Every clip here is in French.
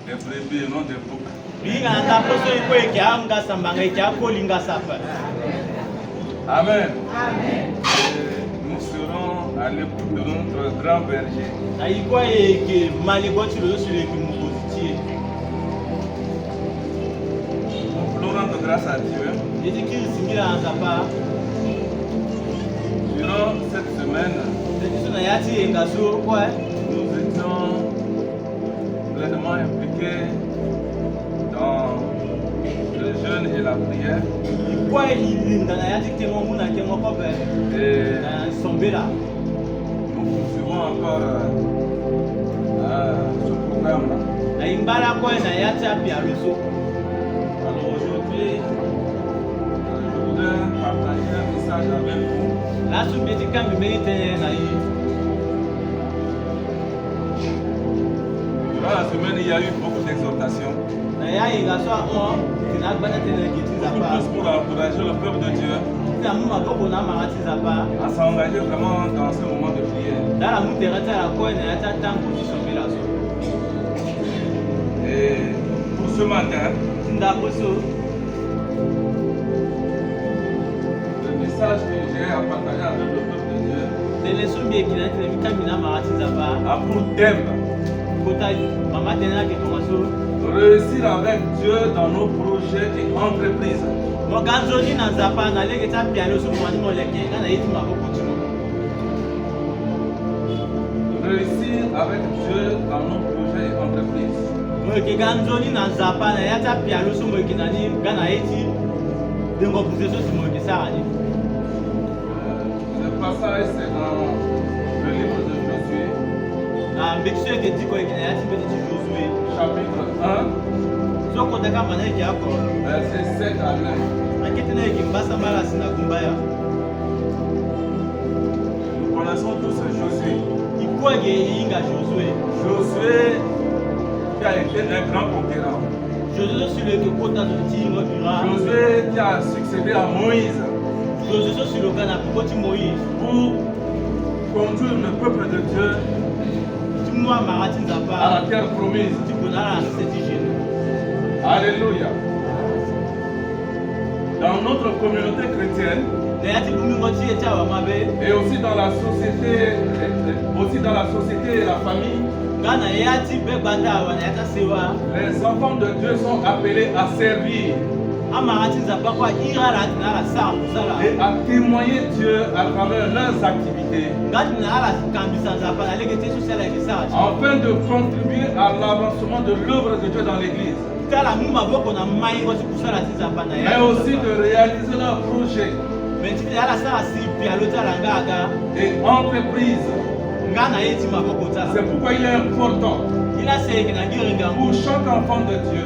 des brebis et non des boucs. Amen. Nous serons à l'écoute de notre grand berger. Nous voulons rendre grâce à Dieu. Durant cette semaine, nous étions pleinement impliqués dans le jeûne et la prière. Nous poursuivons encore ce programme-là. Alors aujourd'hui, je voudrais partager un message avec vous. Durant la semaine, il y a eu beaucoup d'exhortations. Plus pour encourager le peuple de Dieu à s'engager vraiment dans ce moment de prière. Et pour ce matin, le message que j'ai à partager avec le peuple de Dieu a pour thème réussir avec Dieu dans nos projets et entreprises. Réussir avec Dieu dans nos projets et entreprises. Le passage c'est dans le livre de Josué. Chapitre 1, verset 7 à 9. Nous connaissons tous Josué. Josué qui a été un grand conquérant. Josué qui a succédé à Moïse pour conduire le peuple de Dieu à la terre promise. Alléluia. Dans notre communauté chrétienne et aussi dans la société et la famille, les enfants de Dieu sont appelés à servir et à témoigner Dieu à travers leurs activités afin de contribuer à l'avancement de l'œuvre de Dieu dans l'Église, mais aussi de réaliser leurs projets et entreprises. C'est pourquoi il est important pour chaque enfant de Dieu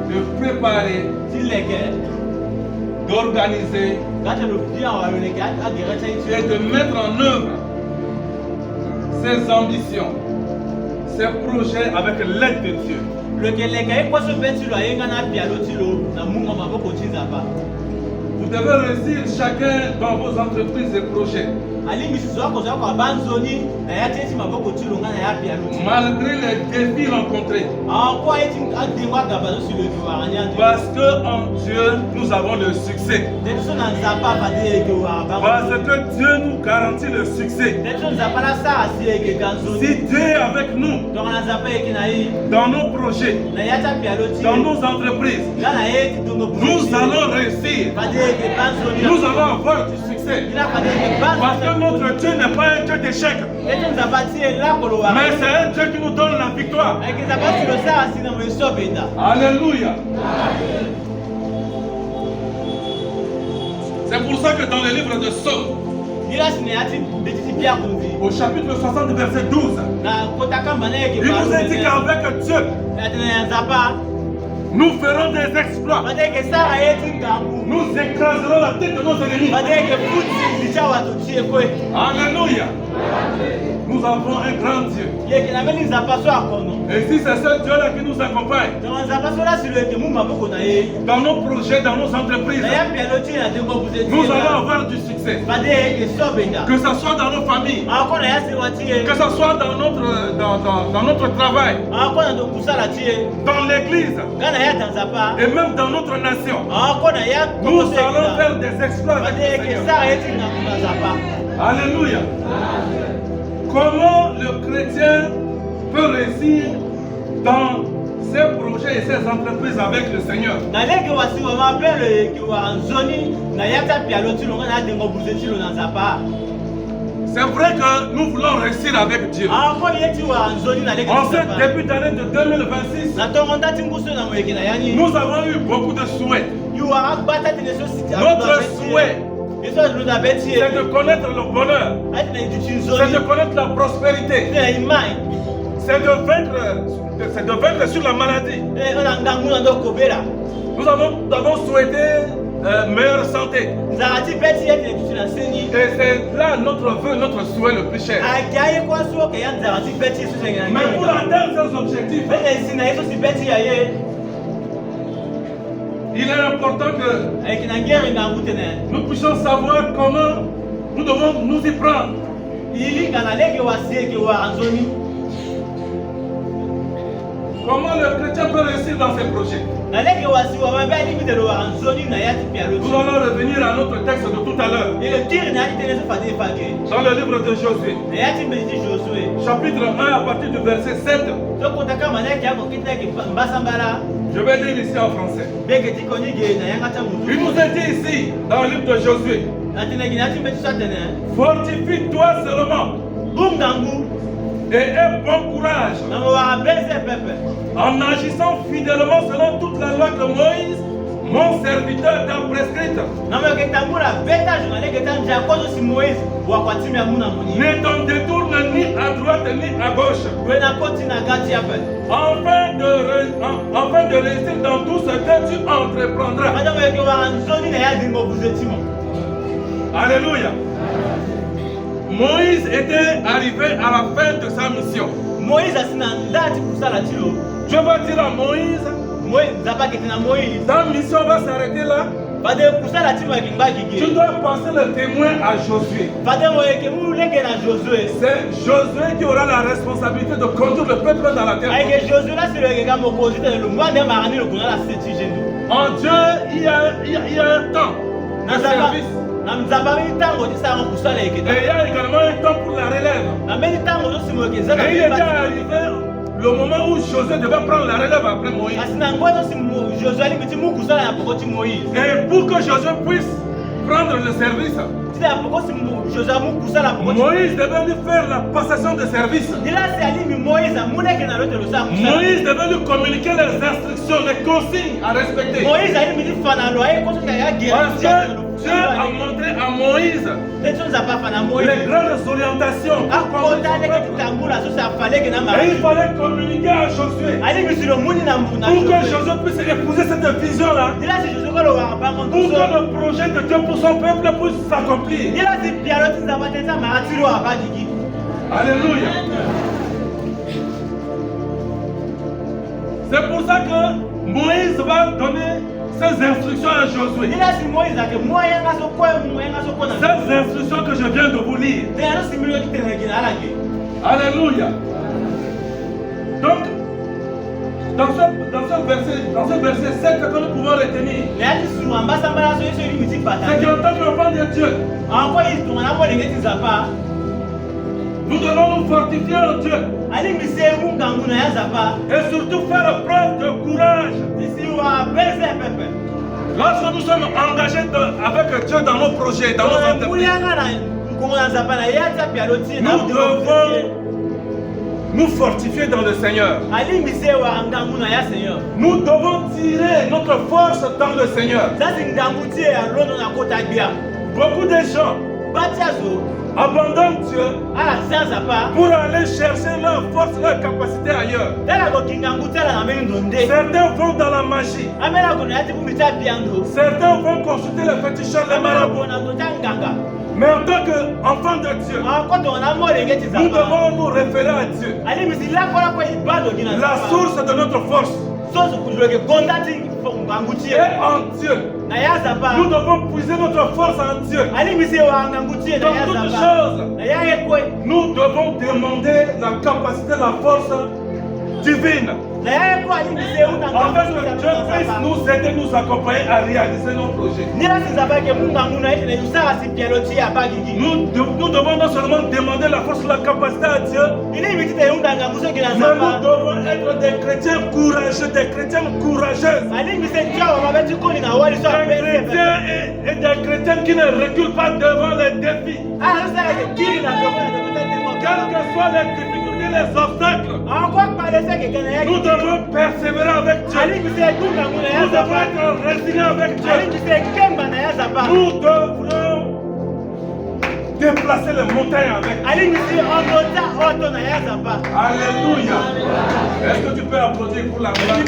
de préparer, d'organiser et de mettre en œuvre ses ambitions, ses projets avec l'aide de Dieu. Vous devez réussir chacun dans vos entreprises et projets. Malgré les défis rencontrés. Parce que en Dieu, nous avons le succès. Parce que Dieu nous garantit le succès. Si Dieu est avec nous, dans nos projets, dans nos entreprises, nous allons réussir. Nous allons avoir du succès. Parce que notre Dieu n'est pas un Dieu d'échec. Mais c'est un Dieu qui nous donne la victoire. Alléluia. C'est pour ça que dans le livre de Psaume, au chapitre 60, verset 12, il nous indique qu'avec Dieu, nous ferons des exploits. Nous écraserons la tête de nos ennemis. Alléluia. nous avons un grand Dieu. Et si c'est ce Dieu-là qui nous accompagne, dans nos projets, dans nos entreprises, nous allons avoir du succès. Que ce soit dans nos familles, que ce soit dans notre travail, dans l'église, et même dans notre nation, nous allons faire des exploits. Alléluia. Comment le chrétien peut réussir dans ses projets et ses entreprises avec le Seigneur? C'est vrai que nous voulons réussir avec Dieu. En ce début d'année de 2026, nous avons eu beaucoup de souhaits. Notre souhait, c'est de connaître le bonheur, c'est de connaître la prospérité, c'est de vaincre sur la maladie. Nous avons souhaité meilleure santé. Et c'est là notre vœu, notre souhait le plus cher. Mais pour atteindre ces objectifs, il est important que nous puissions savoir comment nous devons nous y prendre. Comment le chrétien peut réussir dans ses projets? Nous allons revenir à notre texte de tout à l'heure. Dans le livre de Josué, chapitre 1 à partir du verset 7. Je vais lire ici en français. Il nous est dit ici, dans le livre de Josué, fortifie-toi seulement et aie bon courage en agissant fidèlement selon toute la loi que Moïse, mon serviteur, t'a prescrite. Ne t'en détourne ni à droite ni à gauche, afin de réussir dans tout ce que tu entreprendras. Alléluia. Moïse était arrivé à la fin de sa mission. Je vais dire à Moïse, ta mission va s'arrêter là. Tu dois passer le témoin à Josué. C'est Josué qui aura la responsabilité de conduire le peuple dans la terre. En Dieu, il y a un temps de service. Et il y a également un temps pour la relève. Et il est déjà arrivé le moment où Josué devait prendre la relève après Moïse. Et pour que Josué puisse prendre le service, Moïse devait lui faire la passation de service. Moïse devait lui communiquer les instructions, les consignes à respecter. Parce que Dieu a montré à Moïse les grandes orientations. Et il fallait communiquer à Josué pour que Josué puisse épouser cette vision-là. Pour que le projet de Dieu pour son peuple puisse s'accomplir. Alléluia. C'est pour ça que Moïse va donner ces instructions à Josué. Ces instructions que je viens de vous lire. Alléluia. Donc, dans ce verset 7 que nous pouvons retenir, c'est qu'en tant qu'enfant de Dieu, nous devons nous fortifier en Dieu. Et surtout faire preuve de courage. Lorsque nous sommes engagés avec Dieu dans nos projets, dans nos entreprises, nous devons nous fortifier dans le Seigneur. Nous devons tirer notre force dans le Seigneur. Beaucoup de gens abandonnent Dieu pour aller chercher leur force, leur capacité ailleurs. Certains vont dans la magie. Certains vont consulter les féticheurs, les marabouts. Mais en tant qu'enfant de Dieu, nous devons nous référer à Dieu, la source de notre force. Et en Dieu, nous devons puiser notre force en Dieu. Dans toutes choses, nous devons demander la capacité, la force divine. Afin que Dieu puisse nous aider, nous accompagner à réaliser nos projets. Nous devons non seulement demander la force, la capacité à Dieu, mais nous devons être des chrétiens courageux, des chrétiens courageuses. Et des chrétiens qui ne reculent pas devant les défis. Quelles que soient les difficultés, les obstacles, nous devons persévérer avec Dieu. Nous devons être résilients avec Dieu. Nous devrons déplacer les montagnes avec Dieu. Alléluia. Est-ce que tu peux applaudir pour la gloire?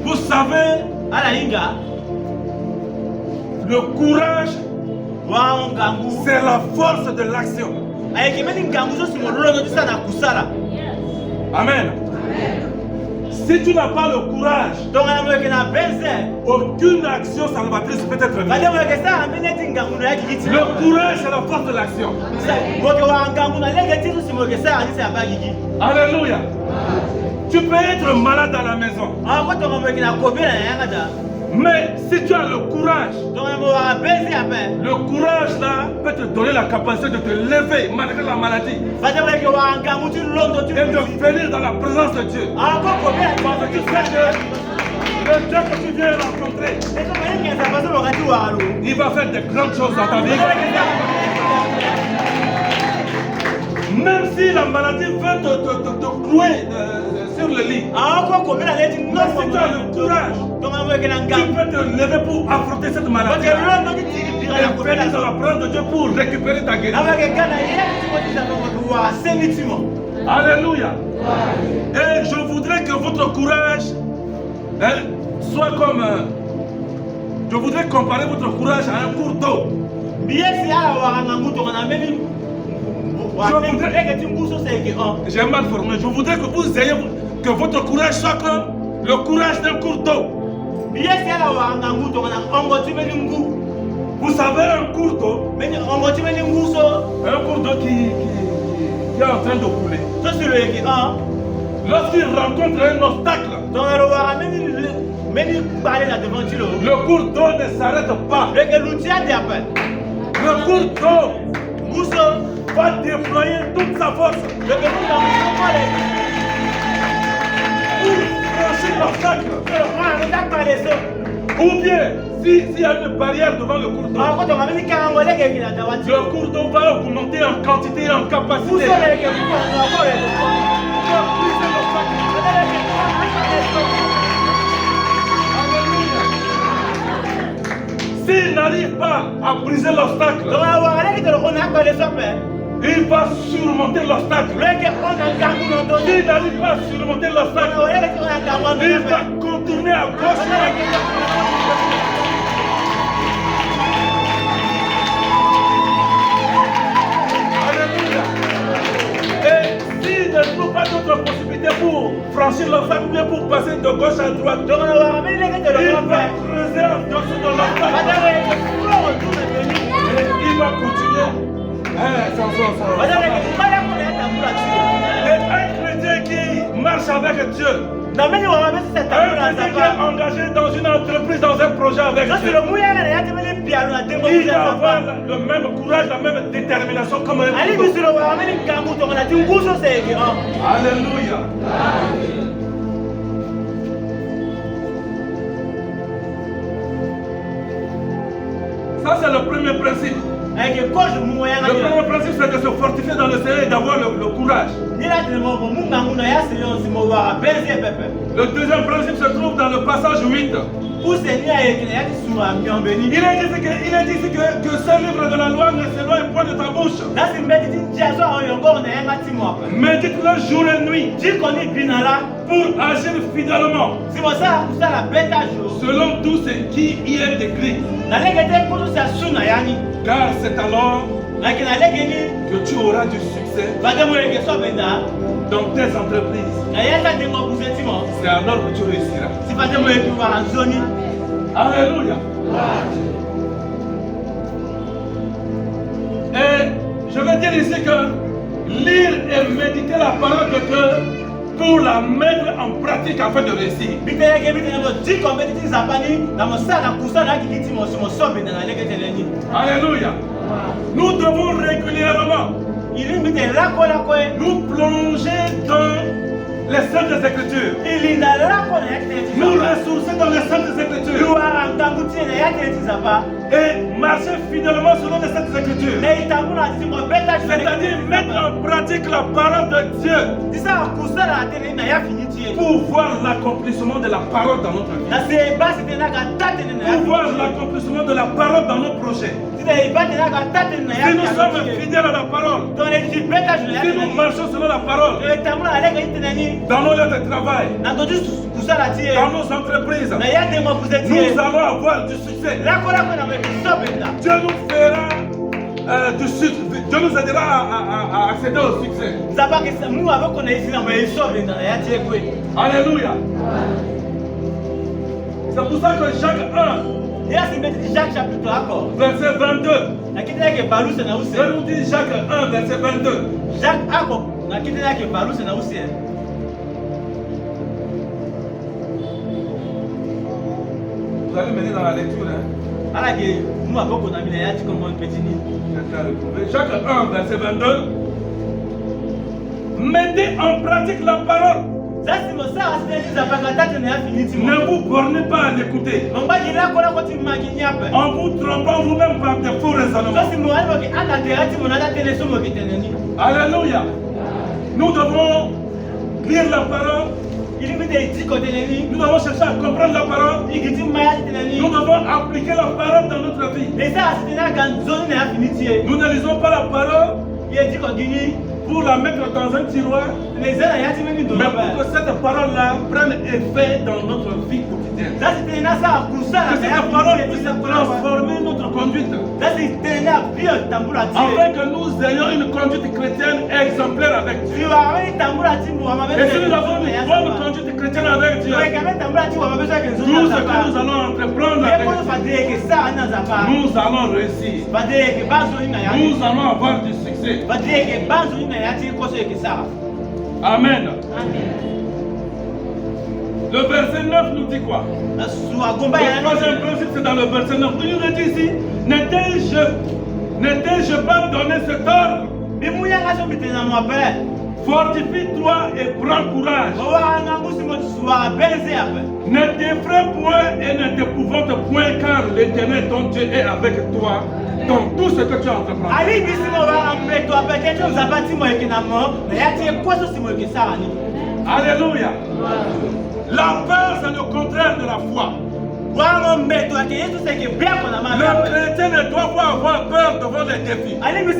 Vous savez, le courage, c'est la force de l'action. Amen. Si tu n'as pas le courage, aucune action salvatrice peut être menée. Le courage, c'est la force de l'action. Alléluia. Tu peux être malade à la maison. Mais si tu as le courage là peut te donner la capacité de te lever malgré la maladie et de venir dans la présence de Dieu. Parce que tu sais que le Dieu que tu viens rencontrer, il va faire de grandes choses dans ta vie. Même si la maladie veut te clouer sur le lit, mais si tu as le courage, tu peux te lever pour affronter cette maladie et venir dans la présence de Dieu pour récupérer ta guérison. Alléluia. Et je voudrais que votre courage soit comme... je voudrais comparer votre courage à un cours d'eau. J'ai mal formé. Je voudrais que vous ayez que votre courage soit comme le courage d'un cours d'eau. Vous savez, un cours d'eau, qui est en train de couler. Lorsqu'il rencontre un obstacle, le cours d'eau ne s'arrête pas. Le cours d'eau va déployer toute sa force pour franchir l'obstacle. Ou bien, s'il y a une barrière devant le cours d'eau, le cours d'eau va augmenter en quantité et en capacité. S'il n'arrive pas à briser l'obstacle, il va surmonter l'obstacle. S'il n'arrive pas à surmonter l'obstacle, il va contourner à gauche. Alléluia. Et s'il ne trouve pas d'autre possibilité pour franchir l'obstacle ou bien pour passer de gauche à droite, il va creuser en dessous de l'obstacle. Et il va continuer. Et un chrétien qui marche avec Dieu, un chrétien qui est engagé dans une entreprise, dans un projet avec Dieu, il va avoir le même courage, la même détermination comme un couteau. Alléluia. Ça c'est le premier principe. Le premier principe, c'est de se fortifier dans le Seigneur et d'avoir le courage. Le deuxième principe se trouve dans le passage 8. Il est dit que ce livre de la loi ne s'éloigne point de ta bouche. Médite-le jour et nuit pour agir fidèlement selon tout ce qui y est écrit. Car c'est alors que tu auras du succès dans tes entreprises. C'est alors que tu réussiras. Alléluia. Et je veux dire ici que lire et méditer la parole de Dieu pour la mettre en pratique afin de réussir. Alléluia. Nous devons régulièrement nous plonger dans les Saintes Écritures. Nous ressourcer dans les Saintes Écritures. Et marcher fidèlement selon les Saintes Écritures. C'est-à-dire mettre en pratique la parole de Dieu pour voir l'accomplissement de la parole dans notre vie. Pour voir l'accomplissement de la parole dans nos projets. Si nous sommes fidèles à la parole, si nous marchons selon la parole, dans nos lieux de travail, dans nos entreprises, nous allons avoir du succès. Dieu nous fera du succès. Dieu nous aidera à accéder au succès. Alléluia. C'est pour ça que Jacques 1, verset 22. Je nous dis Jacques 1, verset 22. Vous allez mener dans la lecture. Jacques 1, verset 22. Mettez en pratique la parole. Ne vous bornez pas à l'écouter en vous trompant vous-même par des faux raisonnements. Alléluia. Nous devons lire la parole. Nous devons chercher à comprendre la parole. Nous devons appliquer la parole dans notre vie. Nous ne lisons pas la parole pour la mettre dans un tiroir, mais pour que cette parole-là prenne effet dans notre vie quotidienne. Que cette parole puisse transformer notre conduite. Afin que nous ayons une conduite chrétienne exemplaire avec Dieu. Et si nous avons une bonne conduite chrétienne avec Dieu, tout ce que nous allons entreprendre avec Dieu, nous allons réussir. Nous allons avoir du succès. Amen. Le verset 9 nous dit quoi? Le troisième principe, c'est dans le verset 9. Il nous dit ici, n'étais-je pas donné cet ordre? Fortifie-toi et prends courage. Ne t'effraie point et ne t'épouvante point, car l'Éternel ton Dieu est avec toi dans tout ce que tu entreprends. Alléluia. La peur, c'est le contraire de la foi. Le chrétien ne doit pas avoir peur devant les défis. Mais le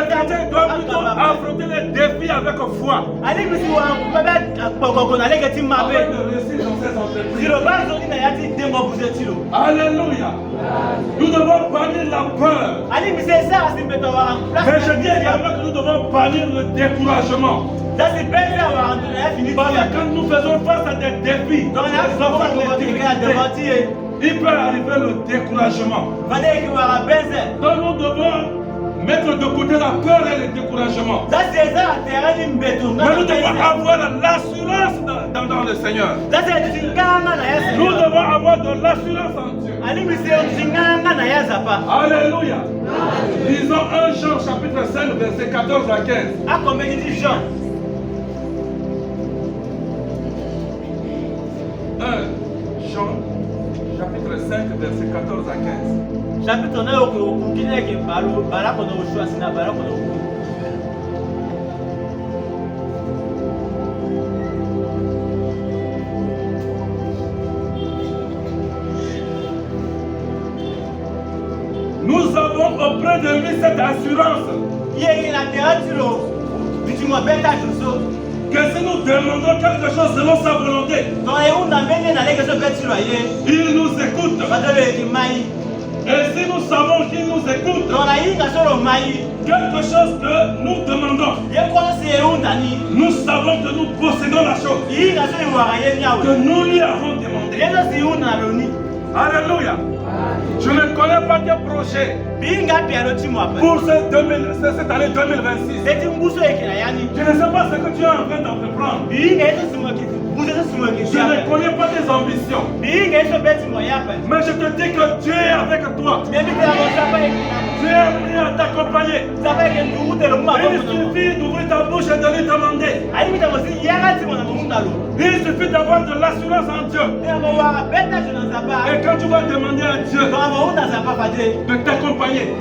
chrétien doit plutôt affronter les défis avec foi. Afin de réussir dans ses entreprises. Alléluia. Nous devons bannir la peur. Mais je dis également que nous devons bannir le découragement. Parce que quand nous faisons face à des défis, il peut arriver le découragement. Donc nous devons mettre de côté la peur et le découragement. Mais nous devons avoir l'assurance dans le Seigneur. Nous devons avoir de l'assurance en Dieu. Alléluia. Lisons 1 Jean chapitre 5 verset 14 à 15. 1 Jean chapitre 5 verset 14 à 15. Chapitre 9 1 Nous avons auprès de lui cette assurance que si nous demandons quelque chose selon sa volonté, il nous écoute. Et si nous savons qu'il nous écoute, quelque chose que nous demandons, nous savons que nous possédons la chose que nous lui avons demandé. Alléluia. Je ne connais pas tes projets pour cette année 2026. Je ne sais pas ce que tu es en train d'entreprendre. Je ne connais pas tes ambitions. Mais je te dis que Dieu est avec toi. Dieu est prêt à t'accompagner. Il suffit d'ouvrir ta bouche et de lui demander. Il suffit d'avoir de l'assurance en Dieu. Et quand tu vas demander à Dieu de t'accompagner,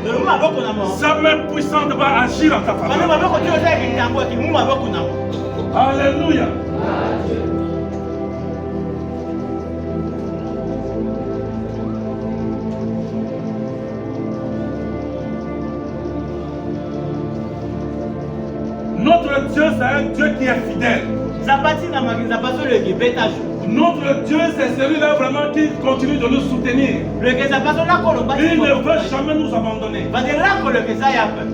sa main puissante va agir en ta faveur. Alléluia. Notre Dieu, c'est un Dieu qui est fidèle. Notre Dieu, c'est celui-là vraiment qui continue de nous soutenir. Il ne veut jamais nous abandonner.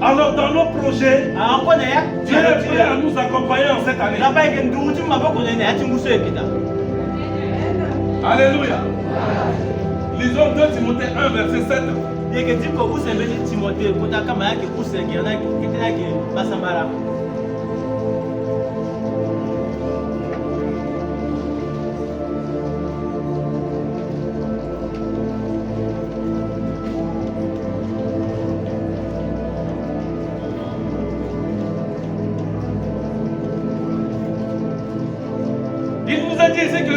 Alors dans nos projets, Dieu est prêt à nous accompagner en cette année. Alléluia. Lisons 2 Timothée 1, verset 7. Il nous a dit ici que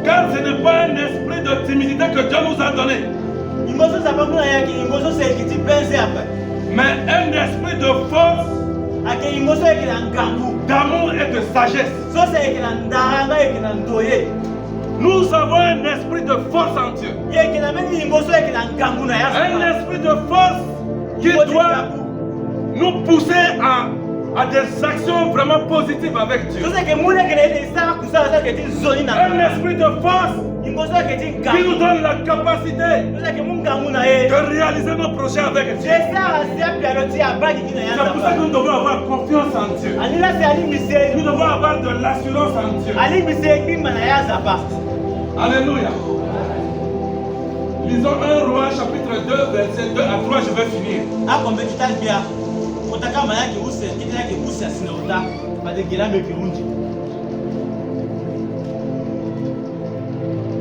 car ce n'est pas un esprit de timidité que Dieu nous a donné, mais un esprit de force, d'amour et de sagesse. Nous avons un esprit de force en Dieu. Un esprit de force qui doit nous pousser à des actions vraiment positives avec Dieu. Un esprit de force qui nous donne la capacité de réaliser nos projets avec Dieu. C'est pour ça que nous devons avoir confiance en Dieu. Nous devons avoir de l'assurance en Dieu. Alléluia. Lisons 1 Roi chapitre 2 verset 2 à 3, je vais finir.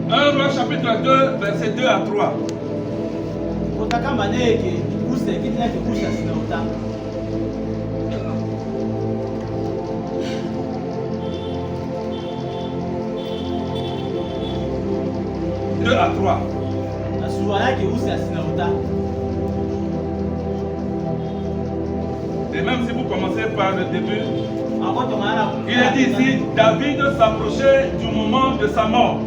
1 Roi chapitre 2 verset 2 à 3. 2 à 3. Et même si vous commencez par le début, il est dit ici, David s'approchait du moment de sa mort.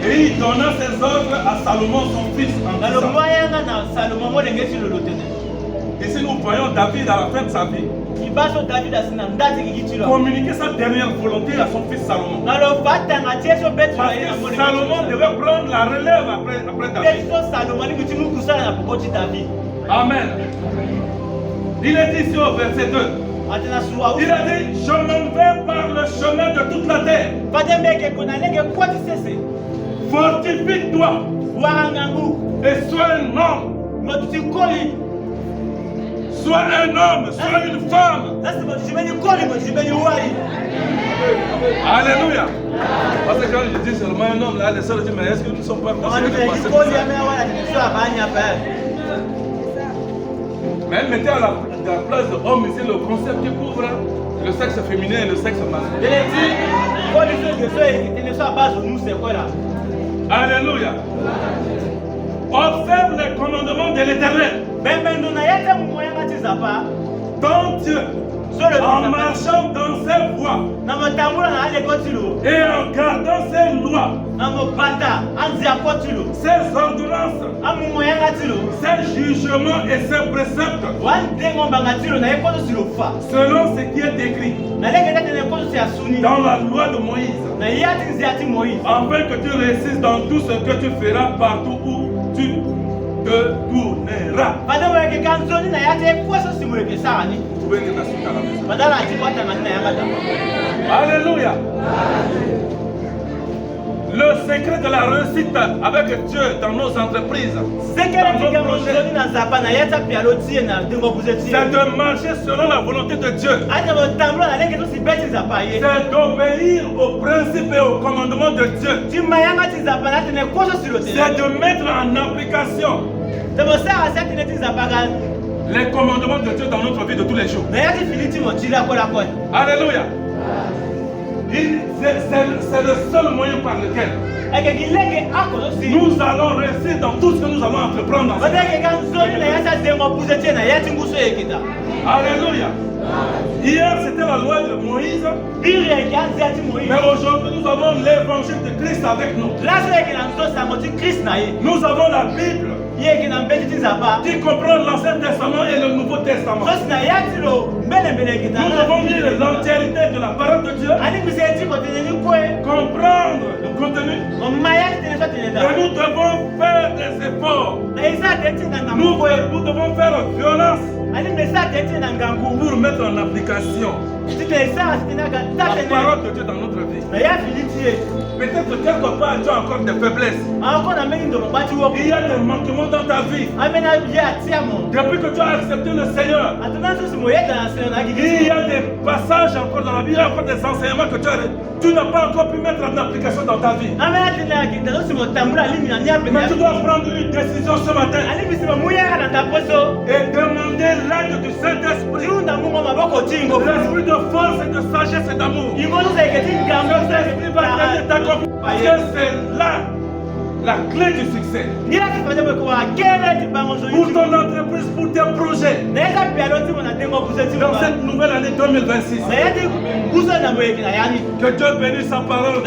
Et il donna ses ordres à Salomon son fils en disant. Ici nous voyons David à la fin de sa vie communiquer sa dernière volonté à son fils Salomon. Parce que Salomon devait prendre la relève après David. Amen. Il est dit ici au verset 2. Il a dit, je m'en vais par le chemin de toute la terre. Fortifie-toi et sois un homme. Sois un homme, sois une femme. Alléluia. Parce que quand je dis seulement un homme, là, les sœurs disent, mais est-ce que nous ne sommes pas considérés de passer pour ça? Mais elle mettait à la place de homme ici le concept qui couvre le sexe féminin et le sexe masculin. Alléluia. Observe les commandements de l'Éternel. Ton Dieu, en marchant dans ses voies et en gardant ses lois, ces ordonnances, ces jugements et ces préceptes, selon ce qui est écrit dans la loi de Moïse, afin que tu réussisses dans tout ce que tu feras partout où tu te tourneras. Vous pouvez être assis à la maison. Alléluia. Le secret de la réussite avec Dieu dans nos entreprises, c'est de marcher selon la volonté de Dieu. C'est d'obéir aux principes et aux commandements de Dieu. C'est de mettre en application les commandements de Dieu dans notre vie de tous les jours. Alléluia. C'est le seul moyen par lequel nous allons réussir dans tout ce que nous allons entreprendre. Alléluia. Hier c'était la loi de Moïse, mais aujourd'hui nous avons l'évangile de Christ avec nous. Nous avons la Bible qui comprend l'Ancien Testament et le Nouveau Testament. Nous devons lire l'entièreté de la parole de Dieu, comprendre le contenu, et nous devons faire des efforts. Nous devons faire violence pour mettre en application la parole de Dieu dans notre vie. Peut-être que quelque part tu as encore des faiblesses. Il y a des manquements dans ta vie. Depuis que tu as accepté le Seigneur, il y a des passages encore dans la Bible, il y a encore des enseignements que tu n'as pas encore pu mettre en application dans ta vie. Mais tu dois prendre une décision ce matin et demander l'aide du Saint-Esprit, l'esprit de force et de sagesse et d'amour. L'esprit va t'aider ta confiance. Parce que c'est là la clé du succès. Pour ton entreprise, pour tes projets. Dans cette nouvelle année 2026. Que Dieu bénisse sa parole.